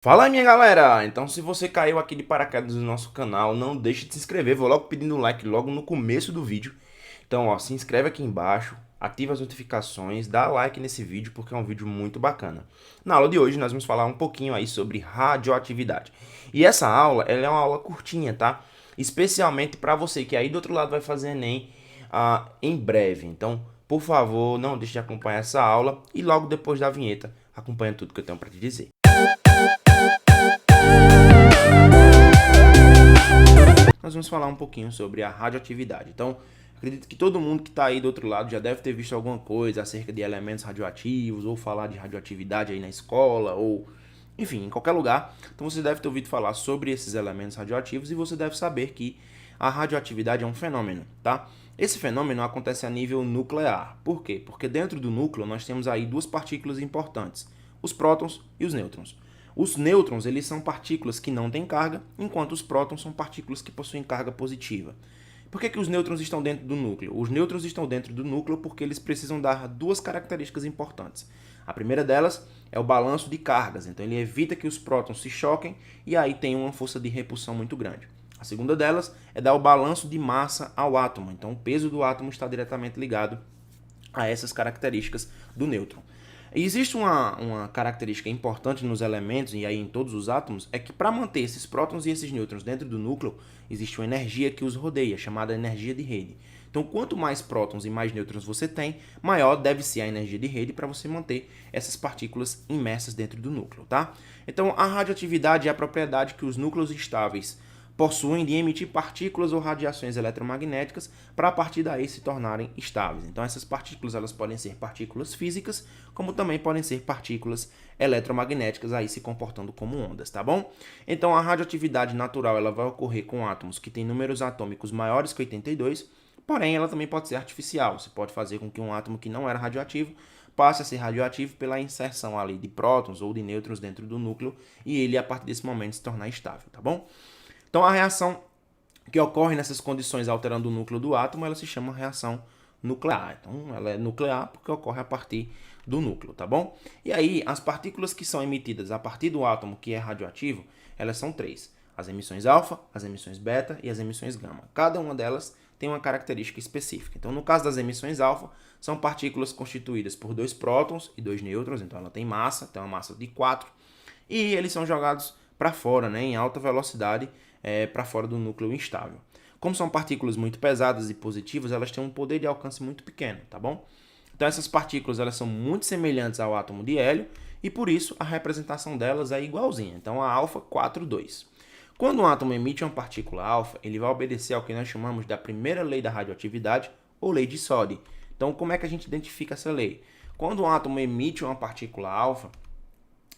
Fala aí, minha galera! Então, se você caiu aqui de paraquedas no nosso canal, não deixe de se inscrever. Vou logo pedindo um like logo no começo do vídeo. Então, ó, se inscreve aqui embaixo, ativa as notificações, dá like nesse vídeo porque é um vídeo muito bacana. Na aula de hoje, nós vamos falar um pouquinho aí sobre radioatividade. E essa aula, ela é uma aula curtinha, tá? Especialmente para você que aí do outro lado vai fazer Enem em breve. Então, por favor, não deixe de acompanhar essa aula e logo depois da vinheta, acompanha tudo que eu tenho para te dizer. Nós vamos falar um pouquinho sobre a radioatividade. Então, acredito que todo mundo que está aí do outro lado já deve ter visto alguma coisa acerca de elementos radioativos, ou falar de radioatividade aí na escola, ou enfim, em qualquer lugar. Então você deve ter ouvido falar sobre esses elementos radioativos e você deve saber que a radioatividade é um fenômeno, tá? Esse fenômeno acontece a nível nuclear. Por quê? Porque dentro do núcleo nós temos aí duas partículas importantes, os prótons e os nêutrons. Os nêutrons, eles são partículas que não têm carga, enquanto os prótons são partículas que possuem carga positiva. Por que os nêutrons estão dentro do núcleo? Os nêutrons estão dentro do núcleo porque eles precisam dar duas características importantes. A primeira delas é o balanço de cargas, então ele evita que os prótons se choquem e aí tem uma força de repulsão muito grande. A segunda delas é dar o balanço de massa ao átomo, então o peso do átomo está diretamente ligado a essas características do nêutron. Existe uma característica importante nos elementos e aí em todos os átomos, é que para manter esses prótons e esses nêutrons dentro do núcleo, existe uma energia que os rodeia, chamada energia de rede. Então, quanto mais prótons e mais nêutrons você tem, maior deve ser a energia de rede para você manter essas partículas imersas dentro do núcleo, tá? Então, a radioatividade é a propriedade que os núcleos estáveis possuem de emitir partículas ou radiações eletromagnéticas para a partir daí se tornarem estáveis. Então essas partículas elas podem ser partículas físicas, como também podem ser partículas eletromagnéticas aí se comportando como ondas, tá bom? Então a radioatividade natural ela vai ocorrer com átomos que têm números atômicos maiores que 82, porém ela também pode ser artificial. Você pode fazer com que um átomo que não era radioativo passe a ser radioativo pela inserção ali de prótons ou de nêutrons dentro do núcleo e ele a partir desse momento se tornar estável, tá bom? Então a reação que ocorre nessas condições alterando o núcleo do átomo, ela se chama reação nuclear. Então ela é nuclear porque ocorre a partir do núcleo, tá bom? E aí as partículas que são emitidas a partir do átomo que é radioativo, elas são três: as emissões alfa, as emissões beta e as emissões gama. Cada uma delas tem uma característica específica. Então no caso das emissões alfa, são partículas constituídas por dois prótons e dois nêutrons, então ela tem massa, tem uma massa de 4, e eles são jogados para fora, né, em alta velocidade, para fora do núcleo instável. Como são partículas muito pesadas e positivas, elas têm um poder de alcance muito pequeno, tá bom? Então essas partículas elas são muito semelhantes ao átomo de hélio e por isso a representação delas é igualzinha. Então a alfa 4,2. Quando um átomo emite uma partícula alfa, ele vai obedecer ao que nós chamamos da primeira lei da radioatividade ou lei de Soddy. Então como é que a gente identifica essa lei? Quando um átomo emite uma partícula alfa,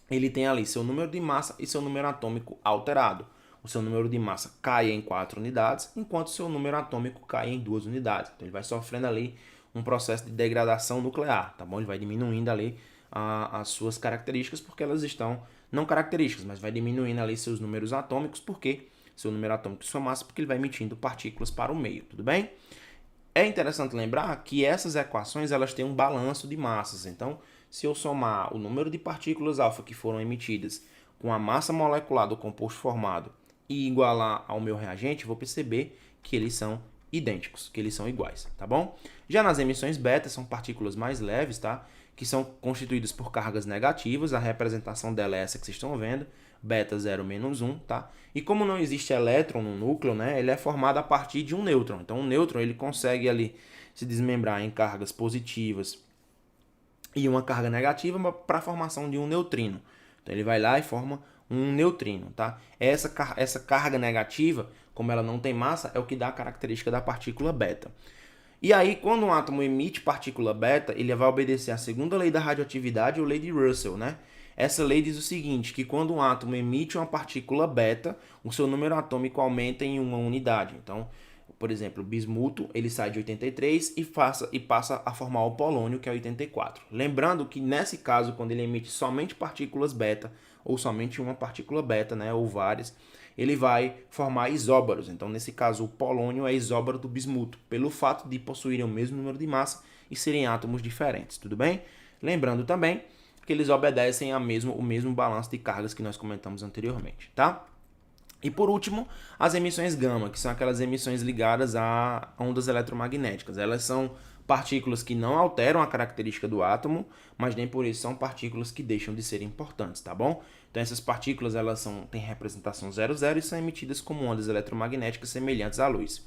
ele tem ali seu número de massa e seu número atômico alterado. O seu número de massa cai em 4 unidades, enquanto o seu número atômico cai em 2 unidades. Então ele vai sofrendo ali um processo de degradação nuclear, tá bom? Ele vai diminuindo ali as suas características, porque elas estão, não características, mas vai diminuindo ali seus números atômicos, porque seu número atômico e sua massa, porque ele vai emitindo partículas para o meio, tudo bem? É interessante lembrar que essas equações elas têm um balanço de massas. Então, se eu somar o número de partículas alfa que foram emitidas com a massa molecular do composto formado e igualar ao meu reagente, vou perceber que eles são idênticos, que eles são iguais, tá bom? Já nas emissões beta, são partículas mais leves, tá? Que são constituídas por cargas negativas, a representação dela é essa que vocês estão vendo, beta 0 menos 1, tá? E como não existe elétron no núcleo, né, ele é formado a partir de um nêutron. Então o nêutron ele consegue ali se desmembrar em cargas positivas e uma carga negativa para a formação de um neutrino. Então ele vai lá e forma um neutrino, tá? Essa carga negativa, como ela não tem massa, é o que dá a característica da partícula beta. E aí, quando um átomo emite partícula beta, ele vai obedecer à segunda lei da radioatividade, ou lei de Russell, né? Essa lei diz o seguinte, que quando um átomo emite uma partícula beta, o seu número atômico aumenta em uma unidade. Então, por exemplo, o bismuto ele sai de 83 e passa a formar o polônio, que é 84. Lembrando que nesse caso, quando ele emite somente partículas beta, ou somente uma partícula beta, né, ou várias, ele vai formar isóbaros. Então, nesse caso, o polônio é isóbaro do bismuto, pelo fato de possuírem o mesmo número de massa e serem átomos diferentes, tudo bem? Lembrando também porque eles obedecem o mesmo balanço de cargas que nós comentamos anteriormente, tá? E por último, as emissões gama, que são aquelas emissões ligadas a ondas eletromagnéticas. Elas são partículas que não alteram a característica do átomo, mas nem por isso são partículas que deixam de ser importantes, tá bom? Então essas partículas têm representação 00 e são emitidas como ondas eletromagnéticas semelhantes à luz.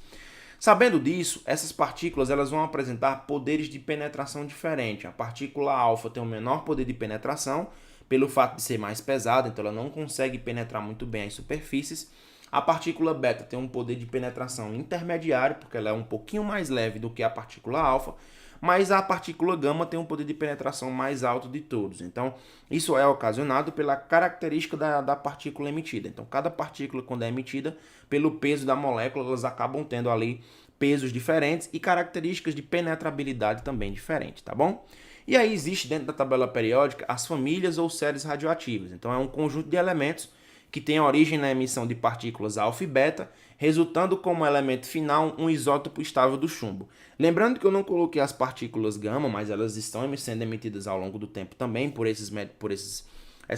Sabendo disso, essas partículas vão apresentar poderes de penetração diferentes. A partícula alfa tem um menor poder de penetração, pelo fato de ser mais pesada, então ela não consegue penetrar muito bem as superfícies. A partícula beta tem um poder de penetração intermediário, porque ela é um pouquinho mais leve do que a partícula alfa, mas a partícula gama tem um poder de penetração mais alto de todos. Então, isso é ocasionado pela característica da partícula emitida. Então, cada partícula, quando é emitida, pelo peso da molécula, elas acabam tendo ali pesos diferentes e características de penetrabilidade também diferentes, tá bom? E aí existe dentro da tabela periódica as famílias ou séries radioativas. Então é um conjunto de elementos que tem origem na emissão de partículas alfa e beta, resultando como elemento final um isótopo estável do chumbo. Lembrando que eu não coloquei as partículas gama, mas elas estão sendo emitidas ao longo do tempo também por essas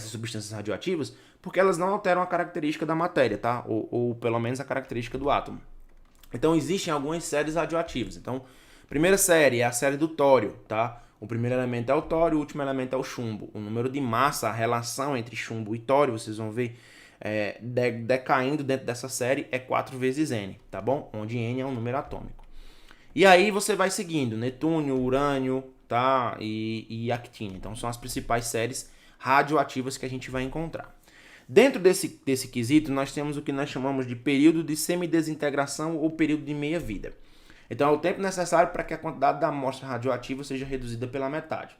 substâncias radioativas, porque elas não alteram a característica da matéria, tá? Ou pelo menos a característica do átomo. Então existem algumas séries radioativas. Então, primeira série é a série do tório, tá? O primeiro elemento é o tório, o último elemento é o chumbo. O número de massa, a relação entre chumbo e tório, vocês vão ver decaindo dentro dessa série é 4 vezes N, tá bom? Onde N é um número atômico. E aí você vai seguindo netúnio, urânio, tá? E actina. Então são as principais séries radioativas que a gente vai encontrar. Dentro desse quesito, nós temos o que nós chamamos de período de semidesintegração ou período de meia-vida. Então, é o tempo necessário para que a quantidade da amostra radioativa seja reduzida pela metade.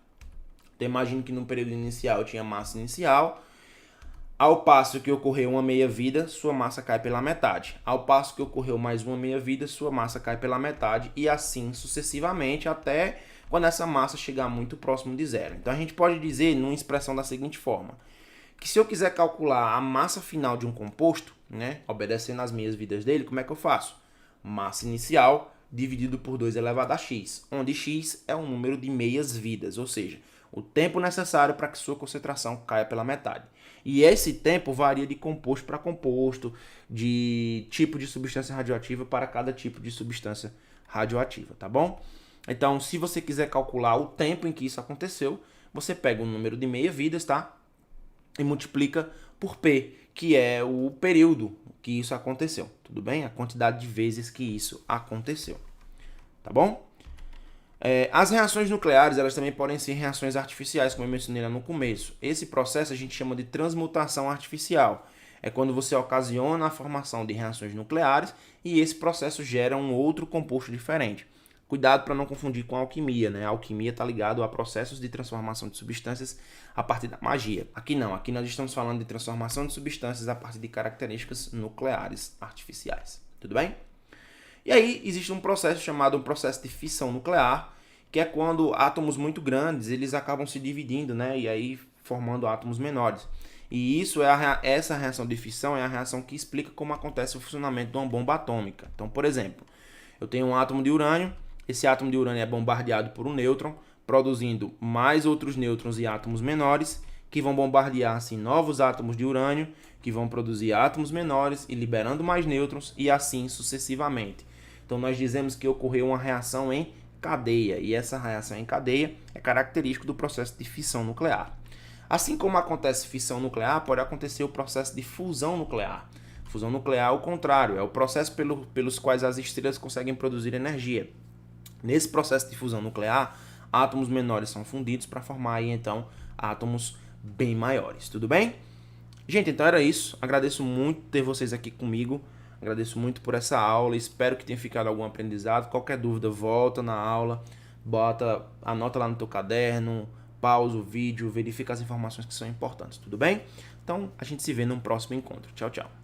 Então, imagine que no período inicial tinha massa inicial, ao passo que ocorreu uma meia-vida, sua massa cai pela metade. Ao passo que ocorreu mais uma meia-vida, sua massa cai pela metade e assim sucessivamente até quando essa massa chegar muito próximo de zero. Então, a gente pode dizer, numa expressão da seguinte forma, que se eu quiser calcular a massa final de um composto, né, obedecendo às meias-vidas dele, como é que eu faço? Massa inicial dividido por 2 elevado a x, onde x é um número de meias-vidas, ou seja, o tempo necessário para que sua concentração caia pela metade. E esse tempo varia de composto para composto, de tipo de substância radioativa para cada tipo de substância radioativa, tá bom? Então, se você quiser calcular o tempo em que isso aconteceu, você pega o número de meia-vidas, tá? E multiplica por P, que é o período que isso aconteceu, tudo bem? A quantidade de vezes que isso aconteceu, tá bom? As reações nucleares, elas também podem ser reações artificiais, como eu mencionei lá no começo. Esse processo a gente chama de transmutação artificial. É quando você ocasiona a formação de reações nucleares e esse processo gera um outro composto diferente. Cuidado para não confundir com a alquimia, né? A alquimia está ligado a processos de transformação de substâncias a partir da magia. Aqui não, aqui nós estamos falando de transformação de substâncias a partir de características nucleares artificiais. Tudo bem? E aí existe um processo chamado um processo de fissão nuclear, que é quando átomos muito grandes eles acabam se dividindo, né? E aí formando átomos menores. E isso essa reação de fissão é a reação que explica como acontece o funcionamento de uma bomba atômica. Então, por exemplo, eu tenho um átomo de urânio. Esse átomo de urânio é bombardeado por um nêutron, produzindo mais outros nêutrons e átomos menores, que vão bombardear assim novos átomos de urânio, que vão produzir átomos menores e liberando mais nêutrons e assim sucessivamente. Então nós dizemos que ocorreu uma reação em cadeia, e essa reação em cadeia é característico do processo de fissão nuclear. Assim como acontece fissão nuclear, pode acontecer o processo de fusão nuclear. Fusão nuclear é o contrário, é o processo pelos quais as estrelas conseguem produzir energia. Nesse processo de fusão nuclear, átomos menores são fundidos para formar aí, então, átomos bem maiores. Tudo bem? Gente, então era isso. Agradeço muito ter vocês aqui comigo. Agradeço muito por essa aula. Espero que tenha ficado algum aprendizado. Qualquer dúvida, volta na aula, anota lá no teu caderno, pausa o vídeo, verifica as informações que são importantes. Tudo bem? Então, a gente se vê num próximo encontro. Tchau, tchau.